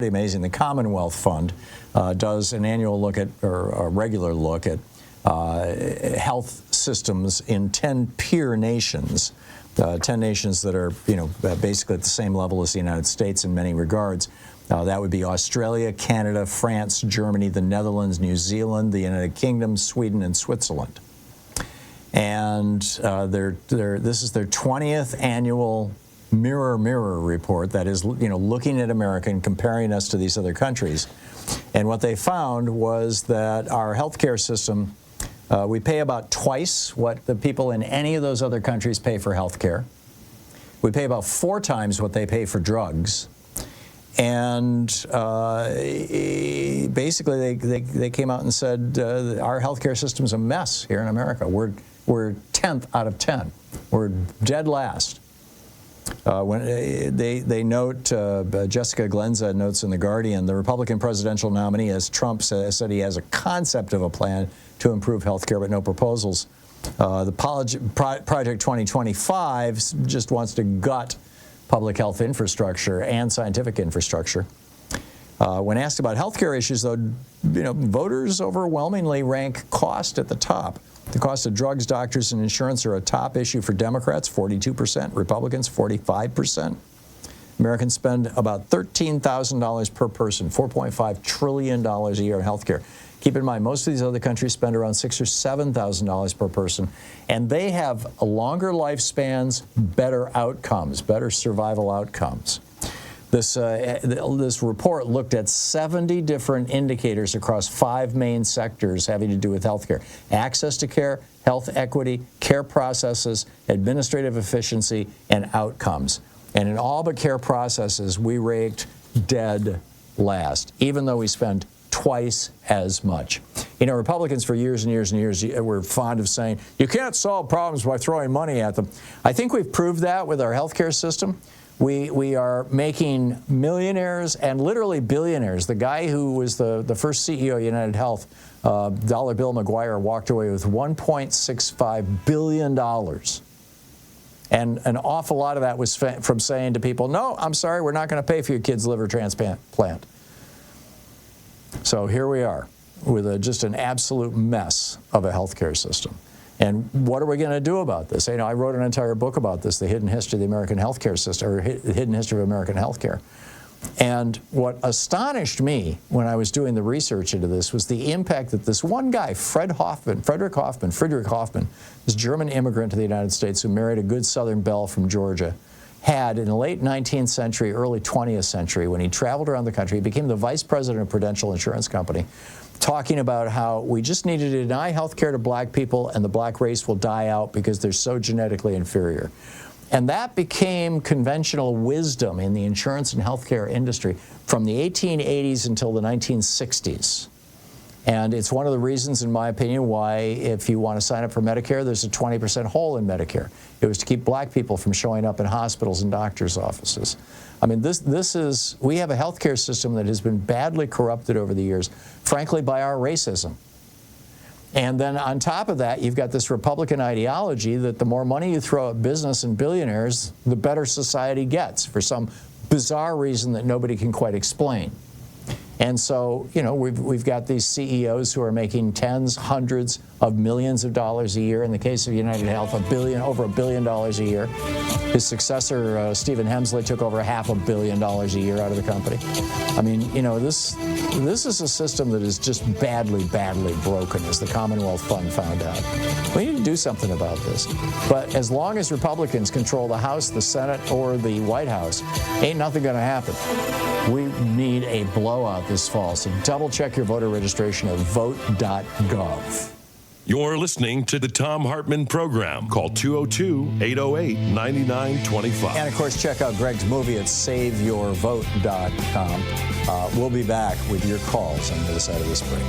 Amazing. The Commonwealth Fund does an annual look at, or a regular look at, health systems in 10 peer nations, 10 nations that are, basically at the same level as the United States in many regards. That would be Australia, Canada, France, Germany, the Netherlands, New Zealand, the United Kingdom, Sweden, and Switzerland. And this is their 20th annual mirror report that is, looking at America and comparing us to these other countries. And what they found was that our healthcare system, we pay about twice what the people in any of those other countries pay for healthcare. We pay about 4 times what they pay for drugs. And basically they came out and said our healthcare system's a mess here in America. We're 10th out of 10. We're dead last. When they note, Jessica Glenza notes in The Guardian, the Republican presidential nominee, as Trump said he has a concept of a plan to improve health care, but no proposals. The Project 2025 just wants to gut public health infrastructure and scientific infrastructure. When asked about health care issues, though, voters overwhelmingly rank cost at the top. The cost of drugs, doctors, and insurance are a top issue for Democrats, 42%, Republicans, 45%. Americans spend about $13,000 per person, $4.5 trillion a year in health care. Keep in mind, most of these other countries spend around $6,000 or $7,000 per person, and they have longer lifespans, better outcomes, better survival outcomes. This report looked at 70 different indicators across 5 main sectors having to do with healthcare: access to care, health equity, care processes, administrative efficiency, and outcomes. And in all but care processes, we ranked dead last, even though we spend twice as much. Republicans for years and years and years were fond of saying, you can't solve problems by throwing money at them. I think we've proved that with our healthcare system. We are making millionaires and literally billionaires. The guy who was the first CEO of United Health, Dollar Bill McGuire, walked away with $1.65 billion. And an awful lot of that was from saying to people, no, I'm sorry, we're not going to pay for your kid's liver transplant. So here we are with just an absolute mess of a healthcare system. And what are we going to do about this? I wrote an entire book about this, The Hidden History of the American Healthcare System, or The Hidden History of American Healthcare. And what astonished me when I was doing the research into this was the impact that this one guy, Friedrich Hoffmann, this German immigrant to the United States who married a good Southern belle from Georgia, had in the late 19th century, early 20th century, when he traveled around the country. He became the vice president of Prudential Insurance Company, talking about how we just need to deny health care to black people and the black race will die out because they're so genetically inferior. And that became conventional wisdom in the insurance and healthcare industry from the 1880s until the 1960s. And it's one of the reasons, in my opinion, why if you want to sign up for Medicare, there's a 20% hole in Medicare. It was to keep black people from showing up in hospitals and doctors' offices. I mean, we have a healthcare system that has been badly corrupted over the years, frankly, by our racism. And then on top of that, you've got this Republican ideology that the more money you throw at business and billionaires, the better society gets, for some bizarre reason that nobody can quite explain. And so, we've got these CEOs who are making tens, hundreds of millions of dollars a year. In the case of United Health, over $1 billion a year. His successor, Stephen Hemsley, took over $500 million a year out of the company. I mean, this is a system that is just badly, badly broken, as the Commonwealth Fund found out. We need to do something about this. But as long as Republicans control the House, the Senate, or the White House, ain't nothing going to happen. We need a blowout this fall, so double check your voter registration at vote.gov. You're listening to the Thom Hartmann Program. Call 202-808-9925. And, of course, check out Greg's movie at saveyourvote.com. We'll be back with your calls on the other side of this break.